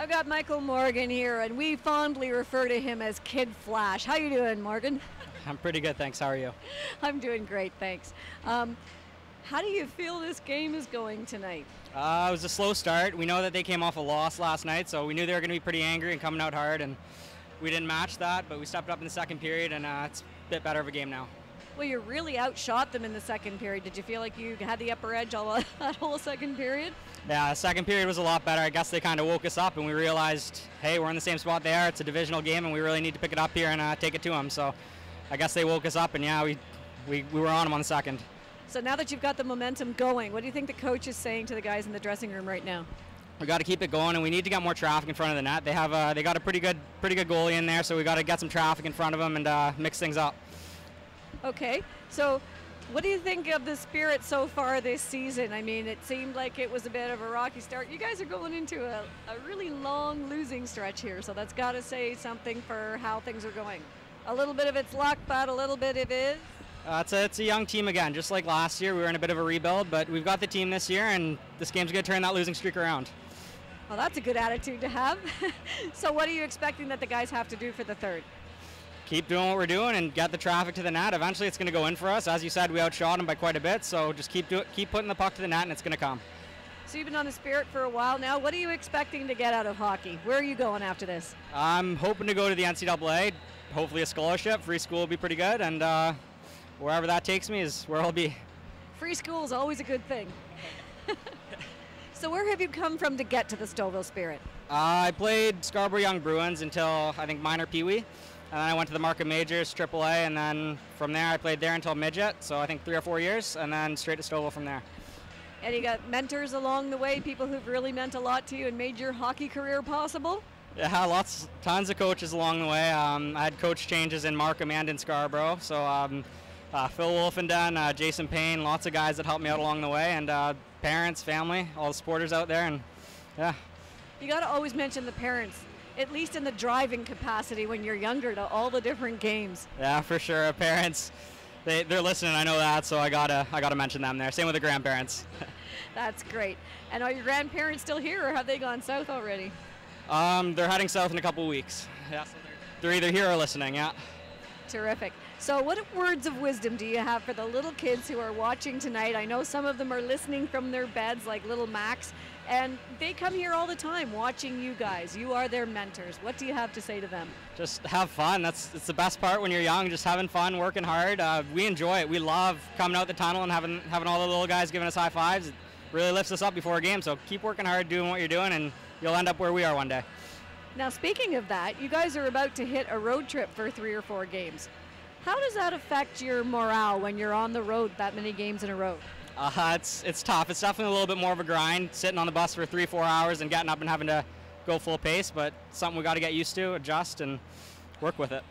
I've got Michael Morgan here, and we fondly refer to him as Kid Flash. How you doing, Morgan? I'm pretty good, thanks. How are you? I'm doing great, thanks. How do you feel this game is going tonight? It was a slow start. We know that they came off a loss last night, so we knew they were going to be pretty angry and coming out hard, and we didn't match that, but we stepped up in the second period, and it's a bit better of a game now. Well, you really outshot them in the second period. Did you feel like you had the upper edge all that whole second period? Yeah, the second period was a lot better. I guess they kind of woke us up, and we realized, hey, we're in the same spot they are. It's a divisional game, and we really need to pick it up here and take it to them. So I guess they woke us up, and yeah, we were on them on the second. So now that you've got the momentum going, what do you think the coach is saying to the guys in the dressing room right now? We got to keep it going, and we need to get more traffic in front of the net. They got a pretty good goalie in there, so we got to get some traffic in front of them and mix things up. Okay, so what do you think of the Spirit so far this season? I mean, it seemed like it was a bit of a rocky start. You guys are going into a really long losing stretch here, so that's got to say something for how things are going. A little bit of it's luck, but a little bit of it is. It's a young team again, just like last year. We were in a bit of a rebuild, but we've got the team this year, and this game's going to turn that losing streak around. Well, that's a good attitude to have. So what are you expecting that the guys have to do for the third? Keep doing what we're doing and get the traffic to the net. Eventually it's going to go in for us. As you said, we outshot them by quite a bit, so just keep putting the puck to the net, and it's going to come. So you've been on the Spirit for a while now. What are you expecting to get out of hockey? Where are you going after this? I'm hoping to go to the NCAA, hopefully a scholarship. Free school will be pretty good, and wherever that takes me is where I'll be. Free school is always a good thing. So where have you come from to get to the Stouffville Spirit? I played Scarborough Young Bruins until, I think, minor Pee Wee. And then I went to the Market Majors, AAA, and then from there I played there until midget, so I think 3 or 4 years, and then straight to Stouffville from there. And you got mentors along the way, people who've really meant a lot to you and made your hockey career possible? Yeah, tons of coaches along the way. I had coach changes in Markham and in Scarborough, so Phil Wolfenden, Jason Payne, lots of guys that helped me out along the way, and parents, family, all the supporters out there, and yeah. You got to always mention the parents, at least in the driving capacity when you're younger, to all the different games. Yeah, for sure. Parents, they're listening. I know that, so I gotta mention them there. Same with the grandparents. That's great. And are your grandparents still here, or have they gone south already? They're heading south in a couple weeks. Yeah, so they're either here or listening. Yeah. Terrific. So what words of wisdom do you have for the little kids who are watching tonight? I know some of them are listening from their beds, like little Max, and they come here all the time watching you guys. You are their mentors. What do you have to say to them? Just have fun. It's the best part when you're young, just having fun, working hard. We enjoy it. We love coming out the tunnel and having all the little guys giving us high fives. It really lifts us up before a game, so keep working hard, doing what you're doing, and you'll end up where we are one day. Now, speaking of that, you guys are about to hit a road trip for 3 or 4 games. How does that affect your morale when you're on the road that many games in a row? It's tough. It's definitely a little bit more of a grind, sitting on the bus for 3-4 hours and getting up and having to go full pace, but something we got to get used to, adjust, and work with it.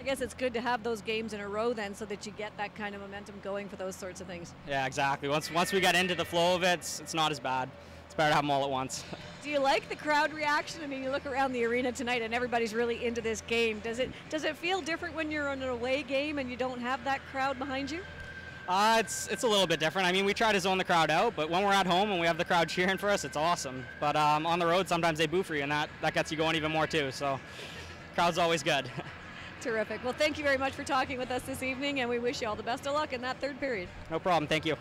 I guess it's good to have those games in a row then, so that you get that kind of momentum going for those sorts of things. Yeah, exactly. Once we get into the flow of it, it's not as bad. It's better to have them all at once. Do you like the crowd reaction? I mean, you look around the arena tonight and everybody's really into this game. Does it feel different when you're on an away game and you don't have that crowd behind you? It's a little bit different. I mean, we try to zone the crowd out, but when we're at home and we have the crowd cheering for us, it's awesome. But on the road, sometimes they boo for you, and that gets you going even more too. So, crowd's always good. Terrific. Well, thank you very much for talking with us this evening, and we wish you all the best of luck in that third period. No problem. Thank you.